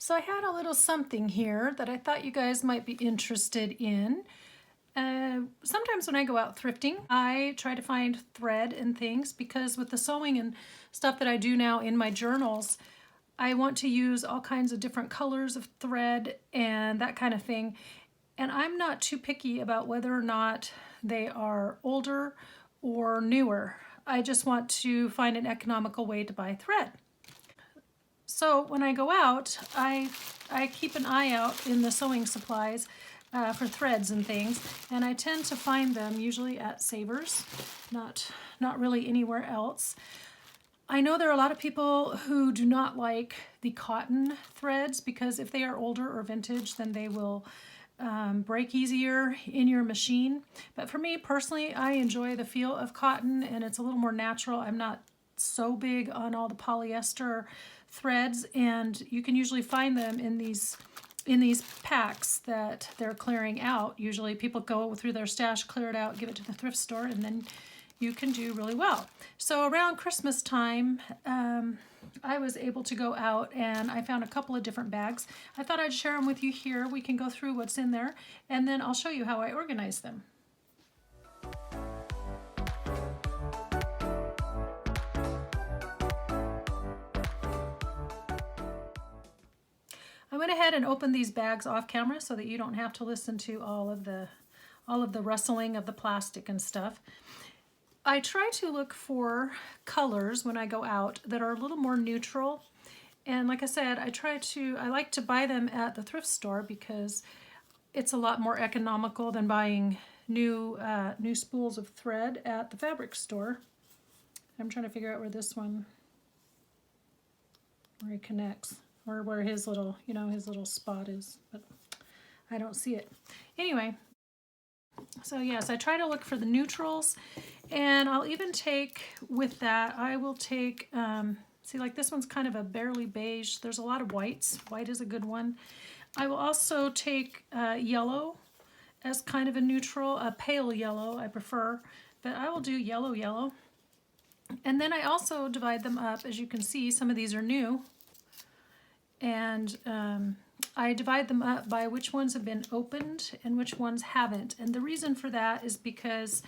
So I had a little something here that I thought you guys might be interested in. Sometimes when I go out thrifting, I try to find thread and things because with the sewing and stuff that I do now in my journals, I want to use all kinds of different colors of thread and that kind of thing. And I'm not too picky about whether or not they are older or newer. I just want to find an economical way to buy thread. So when I go out, I keep an eye out in the sewing supplies for threads and things, and I tend to find them usually at Savers, not really anywhere else. I know there are a lot of people who do not like the cotton threads because if they are older or vintage, then they will break easier in your machine. But for me personally, I enjoy the feel of cotton and it's a little more natural. I'm not so big on all the polyester threads, and you can usually find them in these packs that they're clearing out. Usually people go through their stash, clear it out, give it to the thrift store, and then you can do really well. So around Christmas time, I was able to go out and I found a couple of different bags. I thought I'd share them with you here. We can go through what's in there and then I'll show you how I organize them. I went ahead and opened these bags off camera so that you don't have to listen to all of the rustling of the plastic and stuff. I try to look for colors when I go out that are a little more neutral. And like I said, I like to buy them at the thrift store because it's a lot more economical than buying new spools of thread at the fabric store. I'm trying to figure out where this one, where he connects, or where his little, his little spot is, but I don't see it. Anyway, so yes, I try to look for the neutrals, and I'll even take with that, I will take, see, like this one's kind of a barely beige. There's a lot of whites. White is a good one. I will also take yellow as kind of a neutral, a pale yellow I prefer, but I will do yellow. And then I also divide them up. As you can see, some of these are new. And I divide them up by which ones have been opened and which ones haven't. And the reason for that is because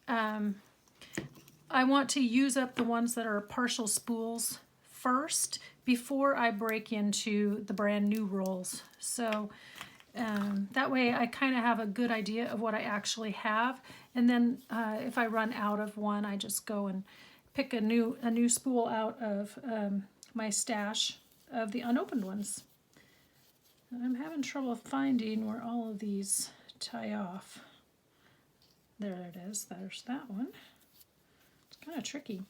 I want to use up the ones that are partial spools first before I break into the brand new rolls. So that way I kind of have a good idea of what I actually have. And then if I run out of one, I just go and pick a new spool out of my stash of the unopened ones. I'm having trouble finding where all of these tie off. There it is. There's that one. It's kind of tricky.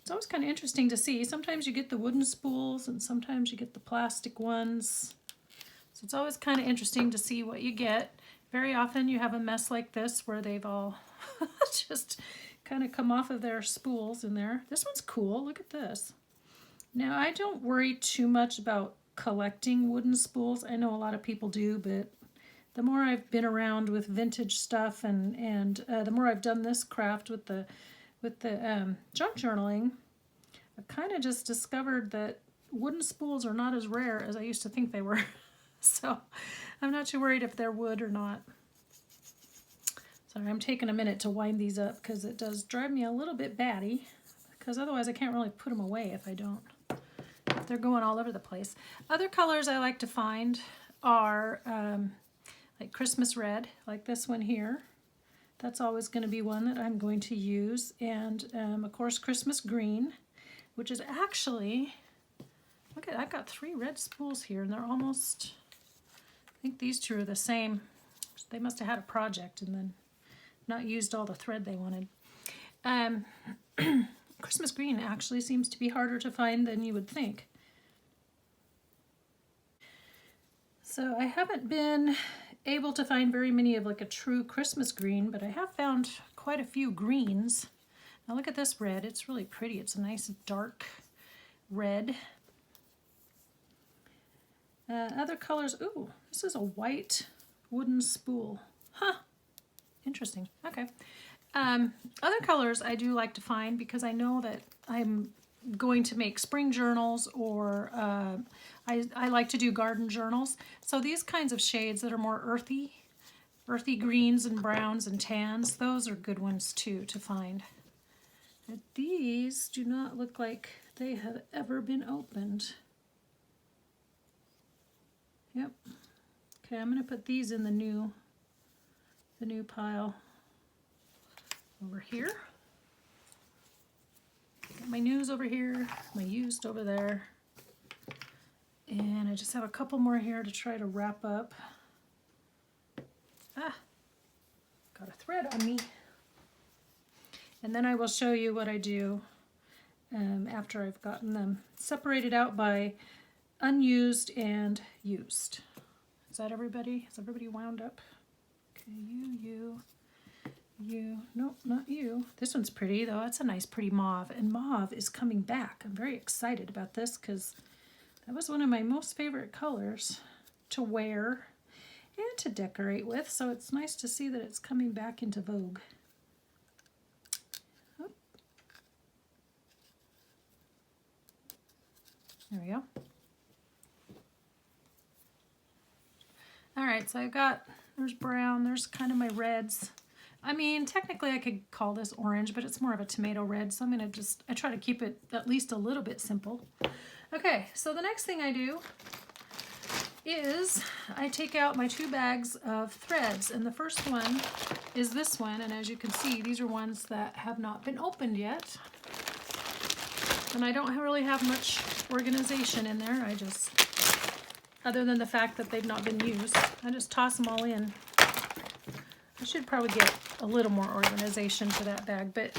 It's always kind of interesting to see. Sometimes you get the wooden spools and sometimes you get the plastic ones. So it's always kind of interesting to see what you get. Very often you have a mess like this where they've all just kind of come off of their spools in there. This one's cool. Look at this. Now, I don't worry too much about collecting wooden spools. I know a lot of people do, but the more I've been around with vintage stuff and the more I've done this craft with the junk journaling, I've kind of just discovered that wooden spools are not as rare as I used to think they were. So I'm not too worried if they're wood or not. Sorry, I'm taking a minute to wind these up because it does drive me a little bit batty, because otherwise I can't really put them away if they're going all over the place. Other colors I like to find are like Christmas red, like this one here. That's always going to be one that I'm going to use. And of course Christmas green, which is actually, look at, I've got 3 red spools here and they're almost, I think these two are the same. They must have had a project and then not used all the thread they wanted. Christmas green actually seems to be harder to find than you would think. So I haven't been able to find very many of like a true Christmas green, but I have found quite a few greens. Now look at this red. It's really pretty. It's a nice dark red. Other colors. Ooh, this is a white wooden spool. Huh. Interesting. Okay. Other colors I do like to find because I know that I'm going to make spring journals, or I like to do garden journals. So these kinds of shades that are more earthy greens and browns and tans, those are good ones too to find. But these do not look like they have ever been opened. Yep. Okay, I'm going to put these in the new pile over here. Got my news over here, my used over there. And I just have a couple more here to try to wrap up. Got a thread on me. And then I will show you what I do after I've gotten them separated out by unused and used. Is that everybody? Is everybody wound up? Okay, you. Nope, not you. This one's pretty though. That's a nice pretty mauve. And mauve is coming back. I'm very excited about this because that was one of my most favorite colors to wear and to decorate with. So it's nice to see that it's coming back into vogue. Oh. There we go. All right, so I've got, there's brown, there's kind of my reds. I mean, technically I could call this orange, but it's more of a tomato red, so I'm gonna I try to keep it at least a little bit simple. Okay, so the next thing I do is I take out my 2 bags of threads, and the first one is this one, and as you can see, these are ones that have not been opened yet. And I don't really have much organization in there. I just, other than the fact that they've not been used, I just toss them all in. I should probably get a little more organization to that bag, but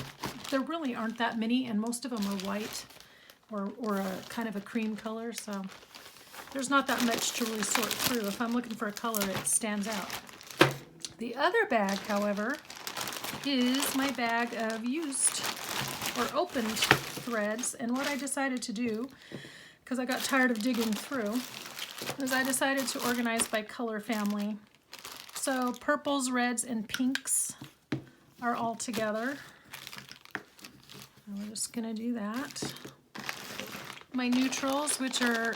there really aren't that many, and most of them are white or a kind of a cream color, so there's not that much to really sort through. If I'm looking for a color, it stands out. The other bag, however, is my bag of used or opened threads, and what I decided to do, because I got tired of digging through, is I decided to organize by color family. So purples, reds, and pinks are all together. And we're just gonna do that. My neutrals, which are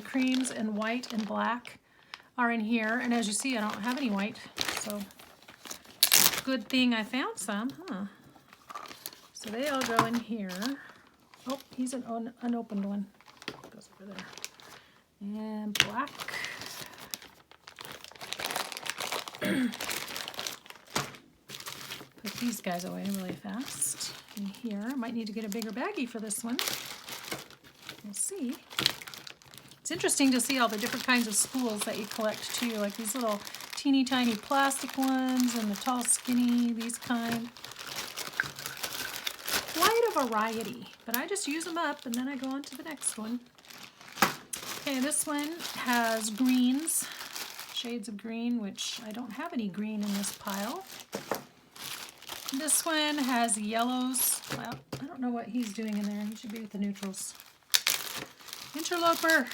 creams and white and black, are in here. And as you see, I don't have any white, so good thing I found some, huh? So they all go in here. Oh, he's an unopened one. Goes over there. And black. Put these guys away really fast in here. I might need to get a bigger baggie for this one. We'll see. It's interesting to see all the different kinds of spools that you collect too, like these little teeny tiny plastic ones and the tall skinny, these kind. Quite a variety, but I just use them up and then I go on to the next one. Okay, this one has greens, shades of green, which I don't have any green in this pile. This one has yellows. Well, I don't know what he's doing in there. He should be with the neutrals. Interloper.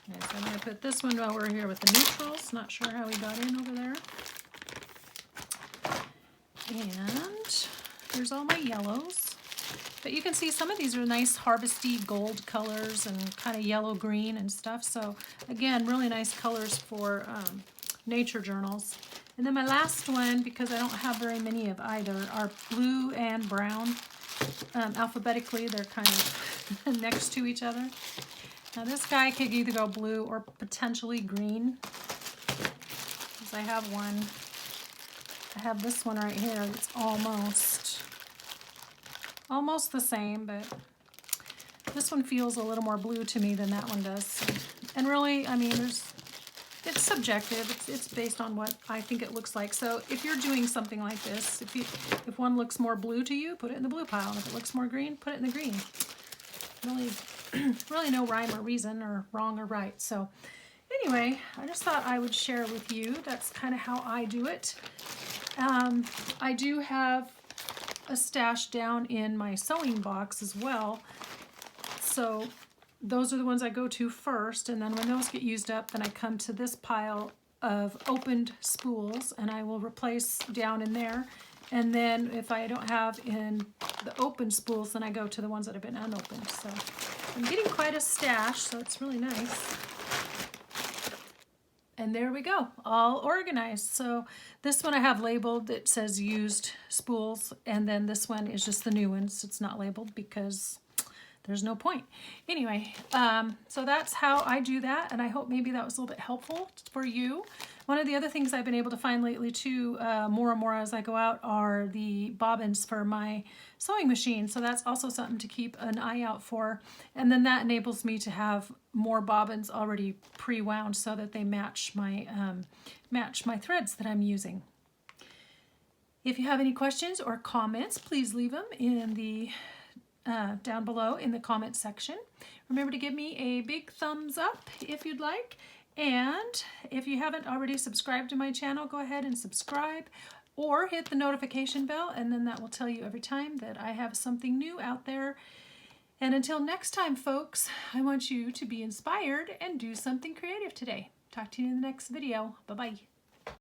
Okay, so I'm going to put this one while we're here with the neutrals. Not sure how he got in over there. And here's all my yellows. But you can see some of these are nice harvesty gold colors and kind of yellow green and stuff. So again, really nice colors for nature journals. And then my last one, because I don't have very many of either, are blue and brown. Alphabetically, they're kind of next to each other. Now this guy could either go blue or potentially green. Because I have one. I have this one right here that's almost the same, but this one feels a little more blue to me than that one does. And really, I mean, it's subjective. It's based on what I think it looks like. So if you're doing something like this, if one looks more blue to you, put it in the blue pile. And if it looks more green, put it in the green. Really no rhyme or reason or wrong or right. So anyway, I just thought I would share with you. That's kind of how I do it. I do have a stash down in my sewing box as well. So those are the ones I go to first, and then when those get used up, then I come to this pile of opened spools, and I will replace down in there. And then if I don't have in the open spools, then I go to the ones that have been unopened. So I'm getting quite a stash, so it's really nice. And there we go, all organized. So this one I have labeled, it says used spools, and then this one is just the new ones. It's not labeled because there's no point. Anyway, so that's how I do that, and I hope maybe that was a little bit helpful for you. One of the other things I've been able to find lately too, more and more as I go out, are the bobbins for my sewing machine. So that's also something to keep an eye out for. And then that enables me to have more bobbins already pre-wound so that they match my threads that I'm using. If you have any questions or comments, please leave them in the down below in the comment section. Remember to give me a big thumbs up if you'd like. And if you haven't already subscribed to my channel, go ahead and subscribe or hit the notification bell, and then that will tell you every time that I have something new out there. And until next time, folks, I want you to be inspired and do something creative today. Talk to you in the next video. Bye-bye.